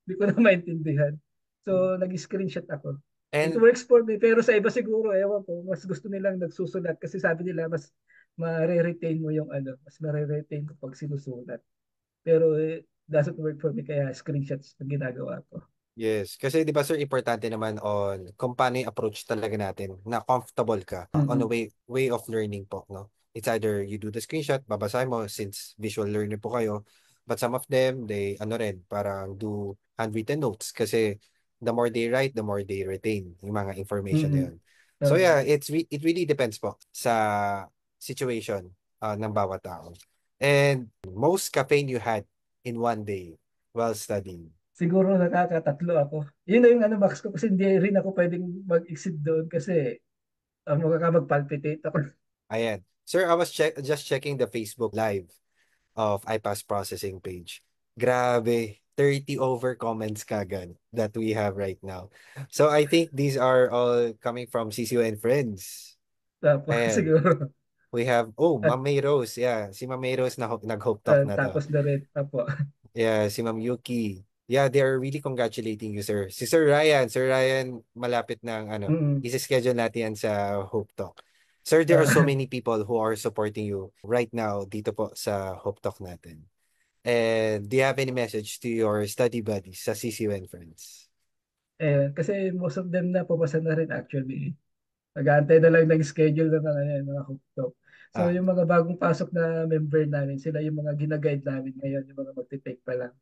hindi ko na maintindihan. So, nag-screenshot ako. It And works for me. Pero sa iba siguro, ewan ko, mas gusto nilang nagsusulat kasi sabi nila mas ma-retain mo yung mas ma-retain ko pag sinusulat. Pero doesn't work for me kaya screenshots ang ginagawa ko. yes, kasi di ba sir, importante naman on kung paano yung approach talaga natin na comfortable ka on a Mm-mm. way of learning po, no? It's either you do the screenshot, babasahin mo since visual learner po kayo, but some of them, they ano rin, parang do handwritten notes kasi the more they write, the more they retain yung mga information na Mm. yun. So Oo. yeah, it really depends po sa situation ng bawat tao. And most caffeine you had in one day while studying. Siguro nakakatatlo ako. Yun na yung ano max ko kasi hindi rin ako pwedeng mag-exceed doon kasi magpalpitate ako. Ayan. Sir, I was just checking the Facebook Live of iPass processing page. Grabe, 30 over comments kagad that we have right now. So I think these are all coming from CCO and friends. Tapos Ayan. siguro We have, oh, at Ma'am May Rose. Yeah, si Ma'am May Rose na nag-hope talk na to. tapos na rin apo. Yeah, si Ma'am Yuki. Yeah, they are really congratulating you, sir. Si Sir Ryan, malapit ng ano, Mm. isi-schedule natin yan sa Hope Talk. Sir, there are so Ah, many people who are supporting you right now dito po sa Hope Talk natin. And do you have any message to your study buddies sa CCU and friends? kasi most of them na pumasa na rin actually. Nag-aantay na lang ng schedule ng mga yan, mga hookup. So Ah, yung mga bagong pasok na member namin, sila yung mga gina-guide namin ngayon, yung mga magte-take pa lang.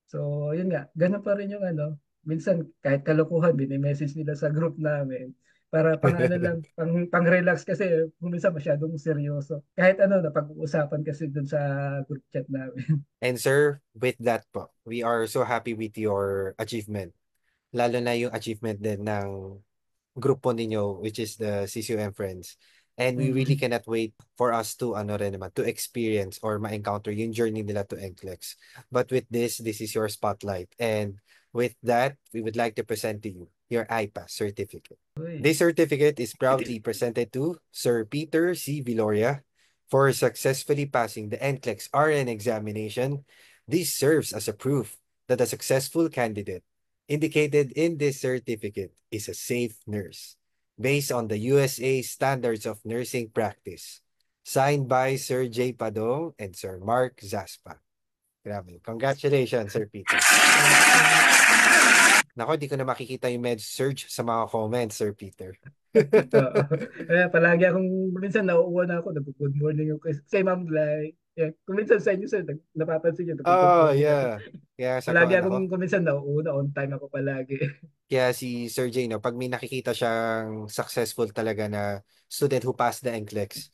So, yun nga, ganun pa rin yung ano, minsan kahit kalokohan, bini-message nila sa group namin para pang ano lang, pang relax kasi kung minsan masyadong seryoso. Kahit ano, napag-uusapan kasi dun sa group chat namin. and sir, with that po, we are so happy with your achievement. Lalo na yung achievement din ng grupo ninyo, which is the CCUM friends. And we really Mm. cannot wait for us to ano rin naman, to experience or ma-encounter yung journey nila to NCLEX. But with this is your spotlight. And with that, we would like to present to you your IPAS certificate. Uy. This certificate is proudly presented to Sir Peter C. Viloria for successfully passing the NCLEX RN examination. This serves as a proof that a successful candidate indicated in this certificate is a safe nurse based on the USA Standards of Nursing Practice. Signed by Sir J. Padong and Sir Mark Zaspa. Grabe. Congratulations, Sir Peter. Thank you. Nako, di ko na makikita yung med surge sa mga comments, Sir Peter. Oo. Kaya palagi akong, minsan nauuwa na ako, nag-good morning ako kay Ma'am Blay. Yeah. Kung minsan sa inyo, sir, napapansin nyo, nag-good Oh, morning ako. yeah. Kaya sa ko, Palagi nako. akong, kung minsan nauuna, on time ako palagi. Kaya si Sir J, no, pag may nakikita siyang successful talaga na student who passed the NCLEX,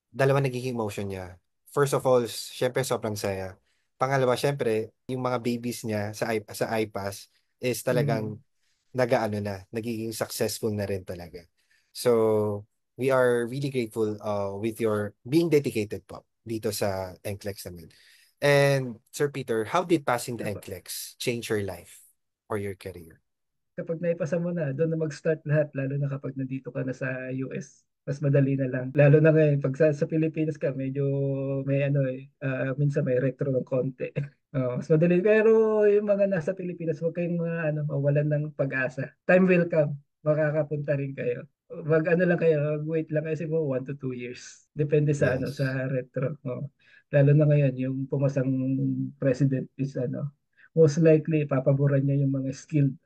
dalawa nagiging emotion niya. First of all, syempre sobrang saya. Pangalawa, syempre, yung mga babies niya sa iPass is talagang Mm, nagaano na, nagiging successful na rin talaga. So, we are really grateful with your being dedicated po dito sa NCLEX namin. And Sir Peter, how did passing the Apo. NCLEX change your life or your career? Kapag naipasa mo na, doon na mag-start lahat, lalo na kapag nandito ka na sa US. Mas madali na lang. Lalo na ngayon, pag sa Pilipinas ka, medyo may ano minsan may retro ng konti. Mas madali. Pero yung mga nasa Pilipinas, huwag kayong mga, mawalan ng pag-asa. Time will come. Makakapunta rin kayo. Wag ano lang kayo, wait lang kayo siguro 1 to 2 years. Depende sa Yes. sa retro. Lalo na ngayon, yung pumasang president is most likely papaboran niya yung mga skilled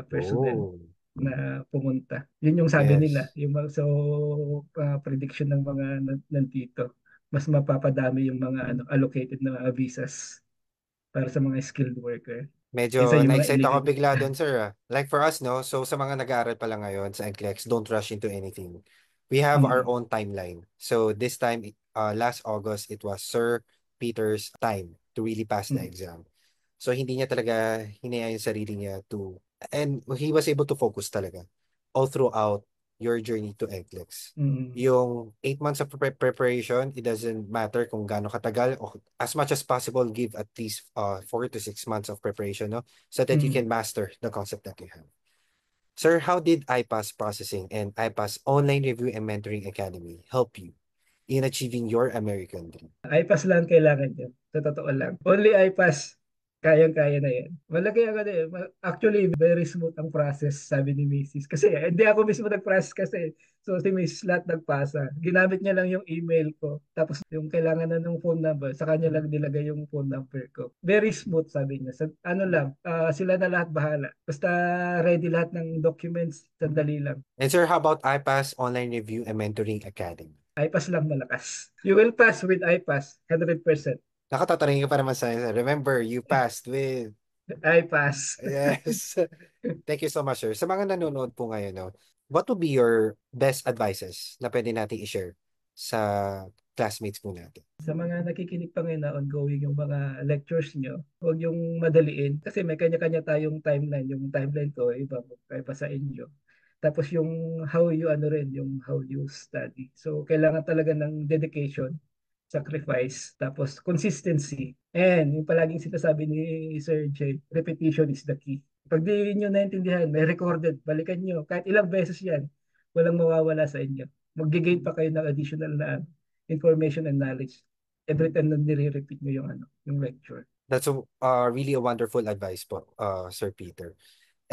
personnel Oh, na pumunta. Yun yung sabi nila, yes. prediction ng mga nandito. Mas mapapadami yung mga allocated na visas para sa mga skilled worker kaysa Medyo yung mga na-excite ako illegal. bigla doon, sir. Like for us, no? So sa mga nag-aaral pa lang ngayon sa NCLEX, don't rush into anything. We have our Mm, own timeline. So this time, last August, it was Sir Peter's time to really pass the mm, exam. So hindi niya talaga hinayaan yung sarili niya and he was able to focus talaga all throughout your journey to NCLEX. mm, Yung 8 months of preparation, it doesn't matter kung gaano katagal, o as much as possible, give at least 4 to 6 months of preparation, no? So that you mm. can master the concept that you have. Sir, how did iPass Processing and iPass Online Review and Mentoring Academy help you in achieving your American dream? iPass lang kailangan yun. Sa totoo lang. Only iPass, kayang-kaya na yan. Malaki ang ano eh. Actually, very smooth ang process, sabi ni Mrs. Kasi hindi ako mismo nag-process kasi. So si Miss lahat nagpasa. Ginamit niya lang yung email ko. Tapos yung kailangan na ng phone number, sa kanya lang nilagay yung phone number ko. Very smooth, sabi niya. Ano lang, sila na lahat bahala. Basta ready lahat ng documents, sandali lang. And sir, how about iPass Online Review and Mentoring Academy? iPass lang malakas. You will pass with iPass, 100%. Nakatatanungin ka pa naman sa remember, you passed with... I pass. Yes. Thank you so much, sir. Sa mga nanonood po ngayon, no, what would be your best advices na pwede nating i-share sa classmates po natin? Sa mga nakikinig pa ngayon na ongoing yung mga lectures nyo, huwag yung madaliin. Kasi may kanya-kanya tayong timeline. Yung timeline ko, iba pa sa inyo. Tapos yung how you ano rin, yung how you study. So, kailangan talaga ng dedication, sacrifice, tapos consistency. And yung palaging sinasabi ni Sir Jay, repetition is the key. Pag di nyo naintindihan, may recorded, balikan nyo. Kahit ilang beses yan, walang mawawala sa inyo. Mag-gain pa kayo ng additional na information and knowledge every time na nire-repeat mo yung ano, yung lecture. That's really a wonderful advice po, Sir Peter.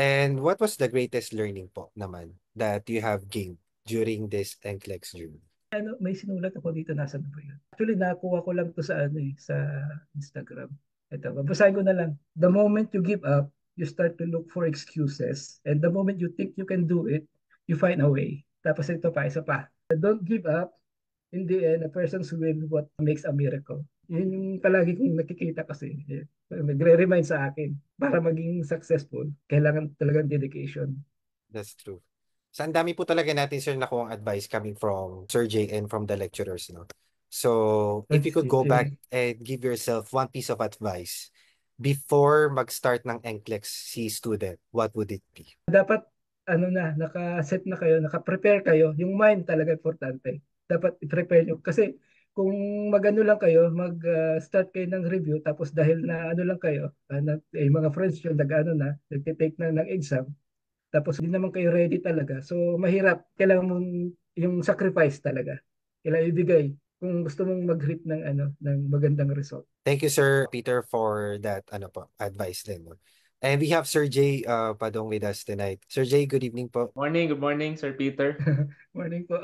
And what was the greatest learning po naman that you have gained during this NCLEX journey? Ano, may sinulat ako dito, nasa na ba yun? Actually, nakuha ko lang to sa ano sa Instagram. Ito, babasahin ko na lang. The moment you give up, you start to look for excuses. And the moment you think you can do it, you find a way. Tapos ito pa, isa pa. Don't give up. In the end, a person's will what makes a miracle. Yun yung palagi kong nakikita kasi. Nagre-remind sa akin, para maging successful, kailangan talagang dedication. That's true. So, ang dami po talaga natin, sir, nakuha advice coming from Sir Jay and from the lecturers, no? So, if you That's could it. go back and give yourself one piece of advice before mag-start ng NCLEX si student, what would it be? Dapat ano na, naka-set na kayo, naka-prepare kayo. Yung mind talaga importante. Dapat i-prepare nyo. Kasi kung magano lang kayo, mag-start kayo ng review, tapos dahil na ano lang kayo, mga friends nyo, nag-ano na, nag-take na ng exam, tapos hindi naman kayo ready talaga. So, mahirap. Kailangan mong yung sacrifice talaga. Kailangan ibigay kung gusto mong mag-hit ng ano ng magandang result. Thank you, Sir Peter, for that ano po, advice din. No? And we have Sir Jay Padong with us tonight. Sir Jay, good evening po. Good morning, Sir Peter. Morning po.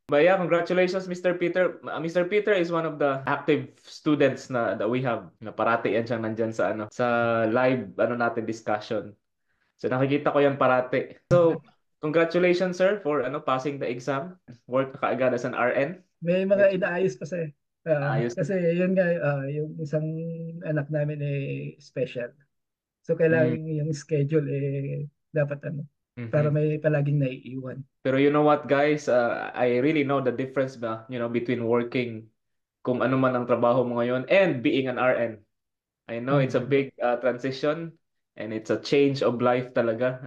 But yeah, congratulations, Mr. Peter. Mr. Peter is one of the active students na that we have. Na parati yan siyang nandyan sa ano sa live ano natin discussion. So nakikita ko yan parati. So congratulations, sir, for ano passing the exam. Work ka kaagad as an RN. May mga inaayos pa sa Ayos. kasi yun nga yung isang anak namin special. So Mm, kailangan yung schedule dapat ano para mhm. may palaging naiiwan. Pero you know what, guys? I really know the difference between working kung ano man ang trabaho mo ngayon and being an RN. I know it's a Mm. big transition and it's a change of life talaga.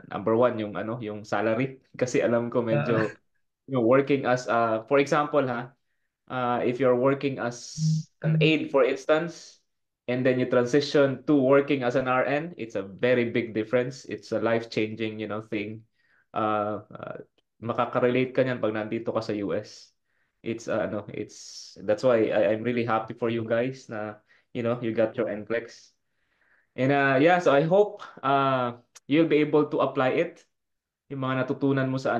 Number one, yung salary. Kasi alam ko Ah, medyo, working as, for example if you're working as an aide, for instance, and then you transition to working as an RN, it's a very big difference. It's a life-changing, thing. Makaka-relate ka niyan pag nandito ka sa US. That's why I'm really happy for you guys na, you got your NCLEX. And yeah, so I hope you'll be able to apply it, yung mga natutunan mo sa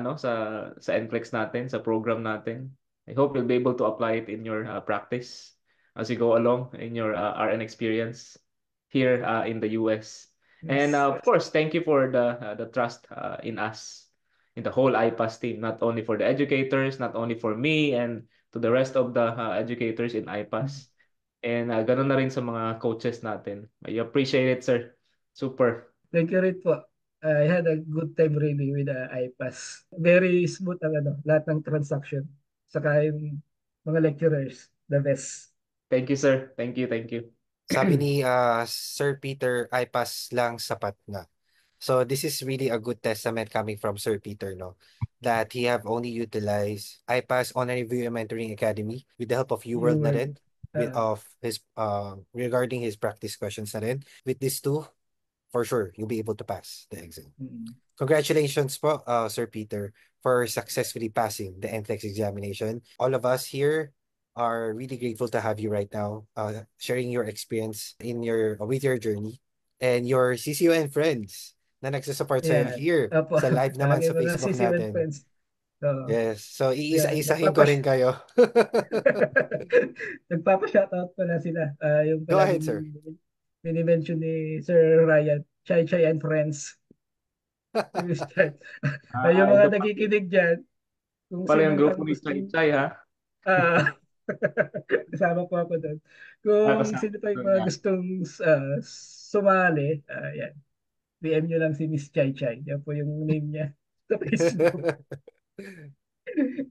NCLEX natin, sa program natin. I hope you'll be able to apply it in your practice as you go along in your RN experience here in the US. And yes. of course, thank you for the trust in us, in the whole IPAS team, not only for the educators, not only for me, and to the rest of the educators in IPAS. And ganun na rin sa mga coaches natin. I appreciate it, sir. Super. Thank you rin po. I had a good time really with the iPass. Very smooth ang ano, lahat ng transaction. Saka yung mga lecturers, the best. Thank you, sir. Thank you, thank you. Sabi ni Sir Peter, I pass lang sapat na. So this is really a good testament coming from Sir Peter, no? That he have only utilized iPass Online Review and Mentoring Academy with the help of New UWorld na word. rin, with Uh, of his regarding his practice questions na rin. With these two, for sure, you'll be able to pass the exam. mm, Congratulations po, Sir Peter, for successfully passing the NCLEX examination. All of us here are really grateful to have you right now, sharing your experience in your with your journey and your CCUN friends na nagsusupport sa'yo yan. here Opo. sa live naman Aking sa mga Facebook CCN natin. friends. So, Yes. So, yan. iisa-isahin ko rin kayo. Nagpapa-shoutout pala sila. Yung Go ahead, sir. palaging mini-mention ni Sir Ryan, Chai Chai and Friends. Yung mga Ito nakikinig dyan, kung pala yung sino grupo pang ni Chai gustong Chai, ha? ah Kasama po ako doon. Ah, Kung kasama sino pa yung doon mga nga. gustong sumali, yan. DM nyo lang si Miss Chai Chai. Yan po yung name niya sa Facebook.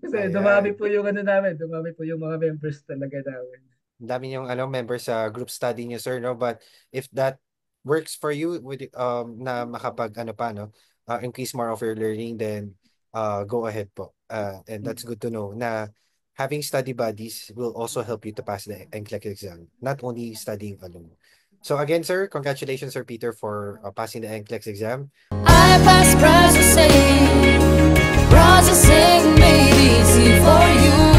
Kasi dumami Ayan. po yung ano namin, dumami po yung mga members talaga namin. Ang dami yung members sa group study niyo, sir, no? But if that works for you with na makapag pa no, increase more of your learning, then go ahead po. And that's good to know na having study buddies will also help you to pass the NCLEX exam, not only studying alone. So again, sir, congratulations, Sir Peter, for passing the NCLEX exam. I pass processing made easy for you.